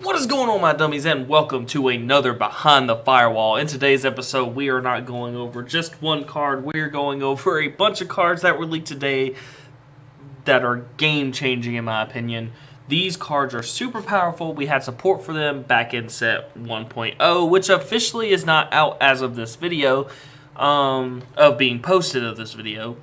What is going on, my dummies, and welcome to another Behind the Firewall. In today's episode, we are not going over just one card. We are going over a bunch of cards that were leaked today that are game-changing, in my opinion. These cards are super powerful. We had support for them back in set 1.0, which officially is not out as of this video, of being posted of this video.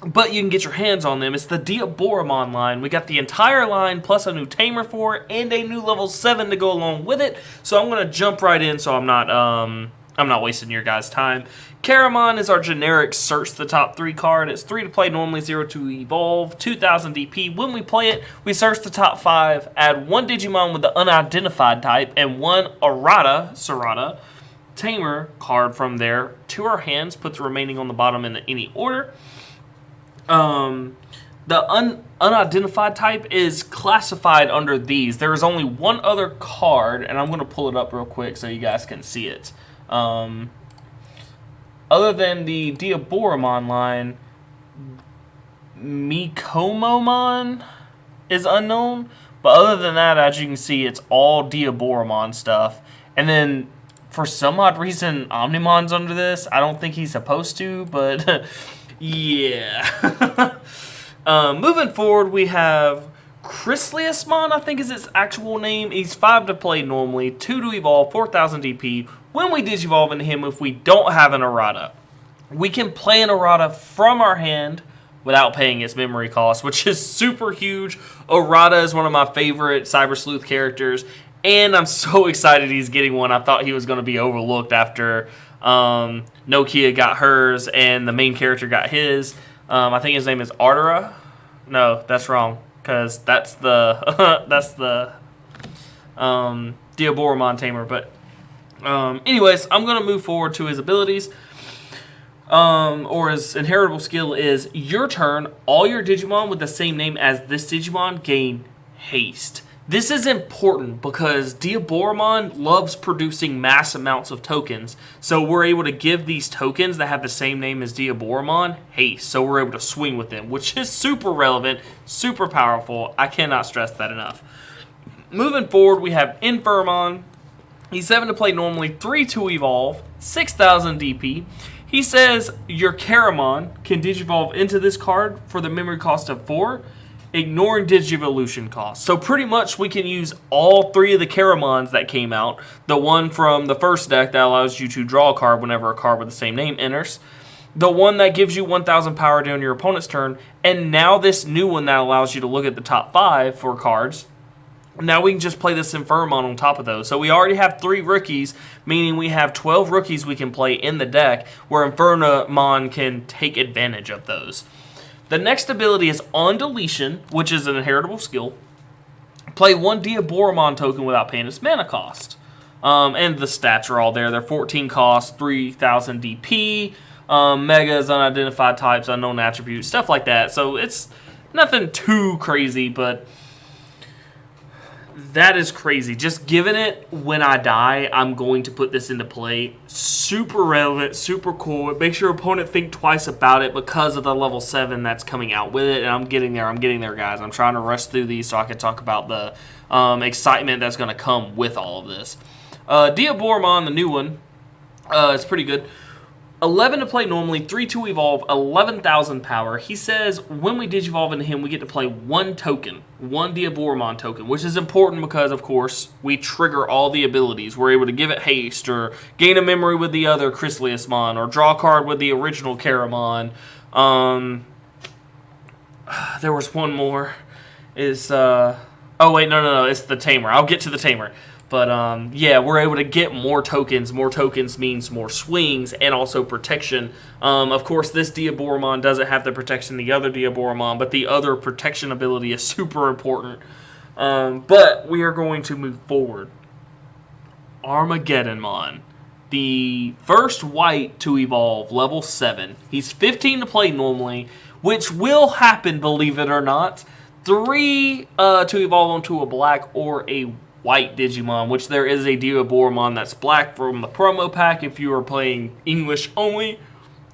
But you can get your hands on them. It's the Diaboromon line. We got the entire line plus a new tamer for it and a new level 7 to go along with it. So I'm going to jump right in so I'm not wasting your guys' time. Caramon is our generic search the top 3 card. It's 3 to play normally, 0 to evolve, 2000 DP. When we play it, we search the top 5, add 1 Digimon with the unidentified type and 1 Serata tamer card from there to our hands. Put the remaining on the bottom in any order. The unidentified type is classified under these. There is only one other card, and I'm going to pull it up real quick so you guys can see it. Other than the Diaboromon line, Mikomomon is unknown. But other than that, as you can see, it's all Diaboromon stuff. And then, for some odd reason, Omnimon's under this. I don't think he's supposed to, but... yeah. Moving forward, we have Chrysalis Mod, I think is its actual name. He's 5 to play normally, 2 to evolve, 4000 DP. When we digivolve into him, if we don't have an errata, we can play an errata from our hand without paying its memory cost, which is super huge. Errata is one of my favorite Cyber Sleuth characters, and I'm so excited he's getting one. I thought he was going to be overlooked after... Nokia got hers and the main character got his. I think his name is Ardera. No, that's wrong, because that's the Diaboromon tamer. But anyways, I'm gonna move forward to his abilities. Or his inheritable skill is your turn. All your Digimon with the same name as this Digimon gain haste. This is important because Diaboromon loves producing mass amounts of tokens. So we're able to give these tokens that have the same name as Diaboromon haste. So we're able to swing with them, which is super relevant, super powerful. I cannot stress that enough. Moving forward, we have Infirmon. He's 7 to play normally, 3 to evolve, 6000 DP. He says your Caramon can digivolve into this card for the memory cost of 4. Ignoring Digivolution costs. So pretty much we can use all 3 of the Caramons that came out. The one from the first deck that allows you to draw a card whenever a card with the same name enters. The one that gives you 1000 power during your opponent's turn. And now this new one that allows you to look at the top 5 for cards. Now we can just play this Infirmon on top of those. So we already have 3 rookies, meaning we have 12 rookies we can play in the deck, where Infirmon can take advantage of those. The next ability is On Deletion, which is an inheritable skill. Play 1 Diaboromon token without paying its mana cost. And the stats are all there. They're 14 cost, 3000 DP, megas, unidentified types, unknown attributes, stuff like that. So it's nothing too crazy, but that is crazy. Just given it when I die, I'm going to put this into play. Super relevant, super cool. It makes your opponent think twice about it because of the level 7 that's coming out with it. And I'm getting there, guys. I'm trying to rush through these so I can talk about the excitement that's going to come with all of this. Diaboromon, the new one, is pretty good. 11 to play normally, 3 to evolve, 11,000 power. He says when we digivolve into him, we get to play 1 token, 1 Diaboromon token, which is important because, of course, we trigger all the abilities. We're able to give it haste, or gain a memory with the other Chrysalis Mod, or draw a card with the original Karamon. There was one more. Oh, wait, no, it's the tamer. I'll get to the tamer. But, yeah, we're able to get more tokens. More tokens means more swings and also protection. Of course, this Diaboromon doesn't have the protection the other Diaboromon, but the other protection ability is super important. But we are going to move forward. Armageddemon. The first white to evolve, level 7. He's 15 to play normally, which will happen, believe it or not. 3 to evolve onto a black or a white Digimon, which there is a Diaboromon that's black from the promo pack if you are playing English only.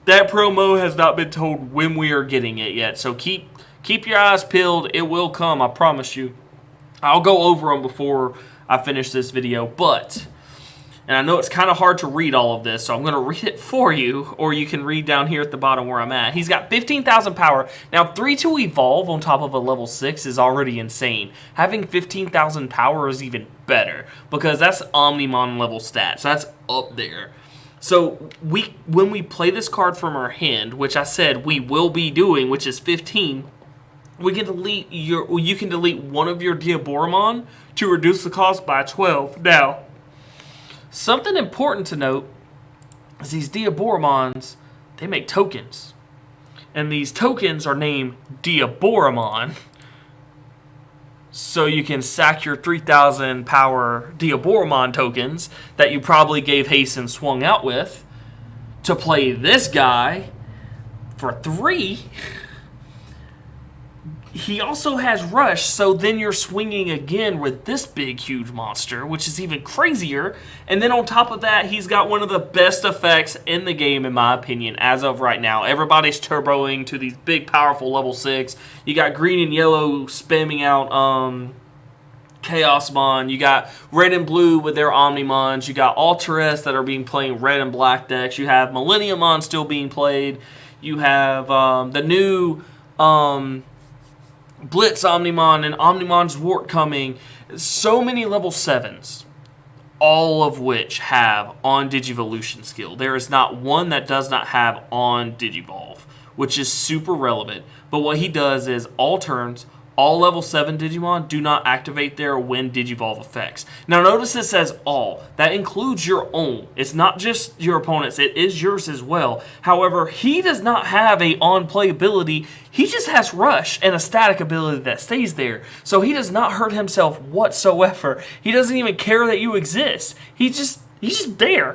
That promo has not been told when we are getting it yet, so keep your eyes peeled. It will come, I promise you. I'll go over them before I finish this video, but... And I know it's kind of hard to read all of this, so I'm going to read it for you, or you can read down here at the bottom where I'm at. He's got 15,000 power. Now, 3 to evolve on top of a level 6 is already insane. Having 15,000 power is even better, because that's Omnimon level stats. So that's up there. So when we play this card from our hand, which I said we will be doing, which is 15, we can delete you can delete one of your Diaboromon to reduce the cost by 12. Now, something important to note is these Diaboromons, they make tokens. And these tokens are named Diaboromon. So you can sack your 3,000 power Diaboromon tokens that you probably gave haste and swung out with to play this guy for 3. He also has Rush, so then you're swinging again with this big, huge monster, which is even crazier. And then on top of that, he's got one of the best effects in the game, in my opinion, as of right now. Everybody's turboing to these big, powerful level 6. You got green and yellow spamming out Chaosmon. You got red and blue with their Omnimons. You got Alteress that are being playing red and black decks. You have Millenniumon still being played. You have the new... Blitz Omnimon and Omnimon's Wart coming. So many level 7s, all of which have on Digivolution skill. There is not one that does not have on Digivolve, which is super relevant. But what he does is all turns, all level 7 Digimon do not activate their when Digivolve effects. Now notice it says all. That includes your own. It's not just your opponent's, it is yours as well. However, he does not have a on-play ability. He just has Rush and a static ability that stays there. So he does not hurt himself whatsoever. He doesn't even care that you exist. He's just there.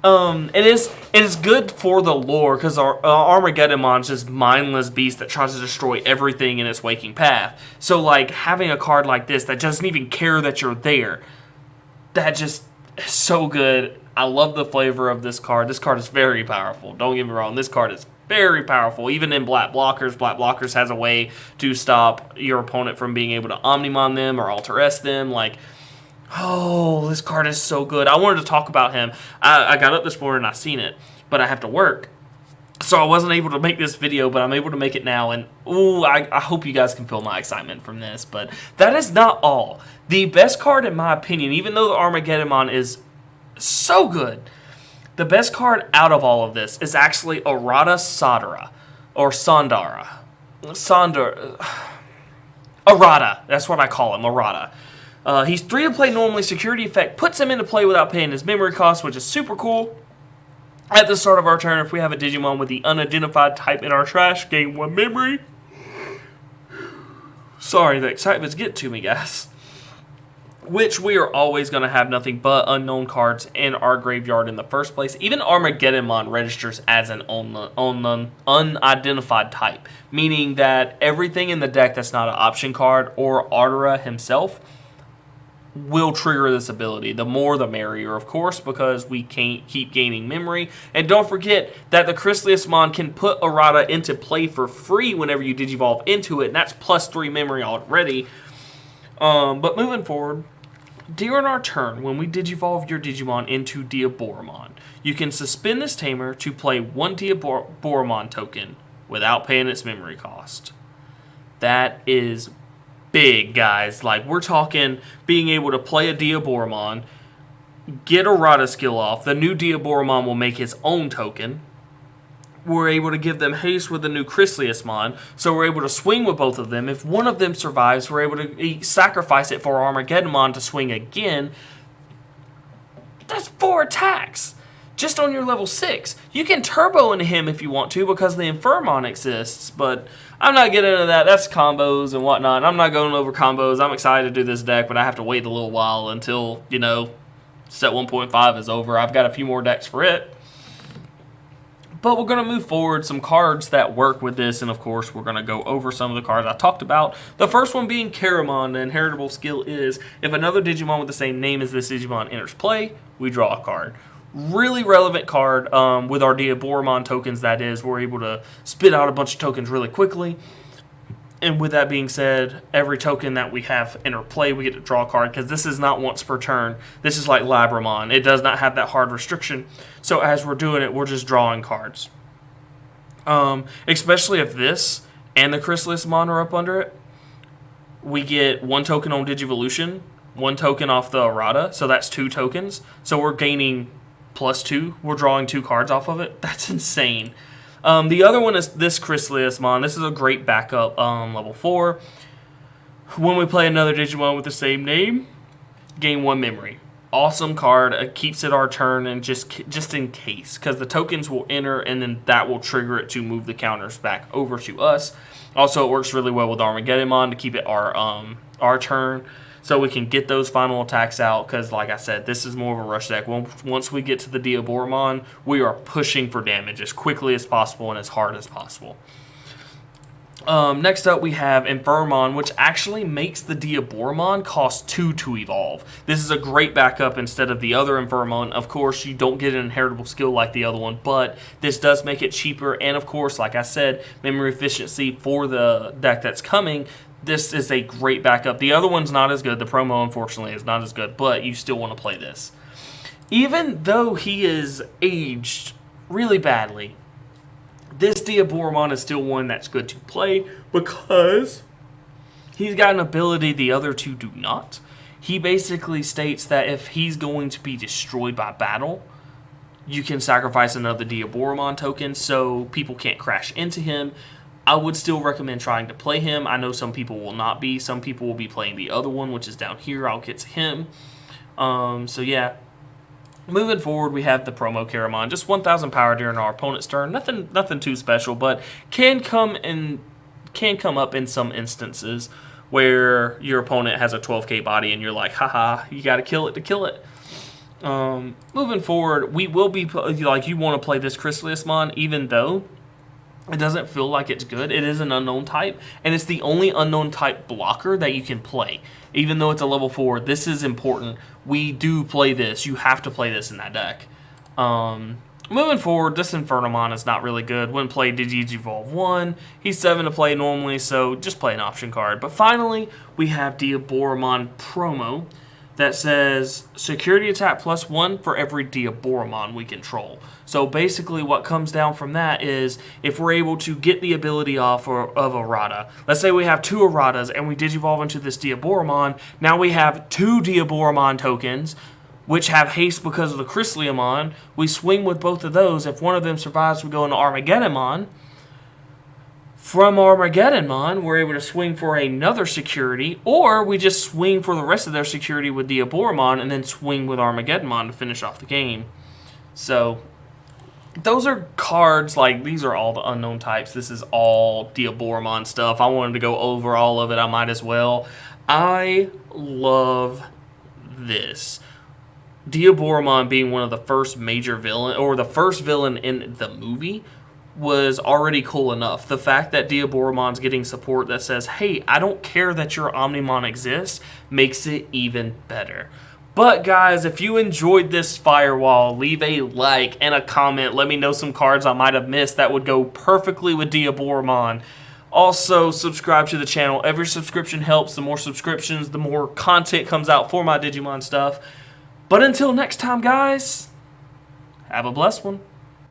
It is good for the lore because our Armageddemon is this mindless beast that tries to destroy everything in its waking path. So like having a card like this that doesn't even care that you're there, that just is so good. I love the flavor of this card. This card is very powerful. Don't get me wrong. This card is very powerful. Even in Black Blockers has a way to stop your opponent from being able to Omnimon them or Alteress them. Like, oh, this card is so good. I wanted to talk about him. I got up this morning and I seen it, but I have to work. So I wasn't able to make this video, but I'm able to make it now. And ooh, I hope you guys can feel my excitement from this. But that is not all. The best card, in my opinion, even though the Armageddemon is so good, the best card out of all of this is actually Arata Sadara. Or Sandara. Arata. That's what I call him, Arata. He's 3 to play normally. Security effect puts him into play without paying his memory cost, which is super cool. At the start of our turn, if we have a Digimon with the unidentified type in our trash, gain 1 memory. Sorry, the excitement's getting to me, guys. Which we are always going to have nothing but unknown cards in our graveyard in the first place. Even Armageddemon registers as an unidentified type, meaning that everything in the deck that's not an option card or Ardara himself will trigger this ability. The more the merrier, of course, because we can't keep gaining memory. And don't forget that the Chrysalis Mod can put Arata into play for free whenever you Digivolve into it, and that's plus 3 memory already. But moving forward, during our turn, when we Digivolve your Digimon into Diaboromon, you can suspend this tamer to play 1 Diaboromon token without paying its memory cost. That is big, guys. Like, we're talking being able to play a Diaboromon, get a Rata skill off. The new Diaboromon will make his own token. We're able to give them haste with the new Chrysalis Mod, so we're able to swing with both of them. If one of them survives, we're able to sacrifice it for Armageddemon to swing again. That's 4 attacks just on your level 6. You can turbo into him if you want to because the Infirmon exists, but I'm not getting into that. That's combos and whatnot. I'm not going over combos. I'm excited to do this deck, but I have to wait a little while until, you know, set 1.5 is over. I've got a few more decks for it. But we're going to move forward some cards that work with this, and of course we're going to go over some of the cards I talked about. The first one being Caramon. The inheritable skill is if another Digimon with the same name as this Digimon enters play, we draw a card. Really relevant card with our Diaboromon tokens, that is. We're able to spit out a bunch of tokens really quickly. And with that being said, every token that we have in our play, we get to draw a card, because this is not once per turn. This is like Diaboromon. It does not have that hard restriction. So as we're doing it, we're just drawing cards. Especially if this and the Chrysalis Mod are up under it, we get 1 token on Digivolution, 1 token off the errata, so that's 2 tokens. So we're gaining +2. We're drawing 2 cards off of it. That's insane. The other one is this Chrysalis Mod. This is a great backup level 4. When we play another Digimon with the same name, gain 1 memory. Awesome card. It keeps it our turn, and just in case, because the tokens will enter, and then that will trigger it to move the counters back over to us. Also, it works really well with Armageddemon to keep it our turn, so we can get those final attacks out, because like I said, this is more of a rush deck. Once we get to the Diaboromon, we are pushing for damage as quickly as possible and as hard as possible. Next up, we have Firewall, which actually makes the Diaboromon cost 2 to evolve. This is a great backup instead of the other Firewall. Of course, you don't get an inheritable skill like the other one, but this does make it cheaper, and of course, like I said, memory efficiency for the deck that's coming. This is a great backup. The other one's not as good. The promo, unfortunately, is not as good, but you still want to play this. Even though he is aged really badly, this Diaboromon is still one that's good to play, because he's got an ability the other two do not. He basically states that if he's going to be destroyed by battle, you can sacrifice another Diaboromon token so people can't crash into him. I would still recommend trying to play him. I know some people will not be. Some people will be playing the other one, which is down here. I'll get to him. So yeah. Moving forward, we have the promo Caramon. Just 1,000 power during our opponent's turn. Nothing too special, but can come up in some instances where your opponent has a 12k body and you're like, haha, you got to kill it to kill it. Moving forward, we will be like, you want to play this Chrysalis Mod, even though it doesn't feel like it's good. It is an unknown type, and it's the only unknown type blocker that you can play. Even though it's a level 4, this is important. We do play this. You have to play this in that deck. Moving forward, this Infernomon is not really good. When played, Digivolve 1. He's 7 to play normally, so just play an option card. But finally, we have Diaboromon promo that says security attack +1 for every Diaboromon we control. So basically what comes down from that is if we're able to get the ability off of errata. Let's say we have 2 erratas and we digivolve into this Diaboromon. Now we have 2 Diaboromon tokens, which have haste because of the Chrysalis. We swing with both of those. If one of them survives, we go into Armageddemon. From Armageddemon, we're able to swing for another security, or we just swing for the rest of their security with Diaboromon and then swing with Armageddemon to finish off the game. So, those are cards, like, these are all the unknown types. This is all Diaboromon stuff. I wanted to go over all of it. I might as well. I love this. Diaboromon being one of the first major villain, or the first villain in the movie, was already cool enough. The fact that Diaboromon's getting support that says, hey, I don't care that your Omnimon exists, makes it even better. But guys, if you enjoyed this Firewall, leave a like and a comment. Let me know some cards I might have missed that would go perfectly with Diaboromon. Also, subscribe to the channel. Every subscription helps. The more subscriptions, the more content comes out for my Digimon stuff. But until next time, guys, have a blessed one.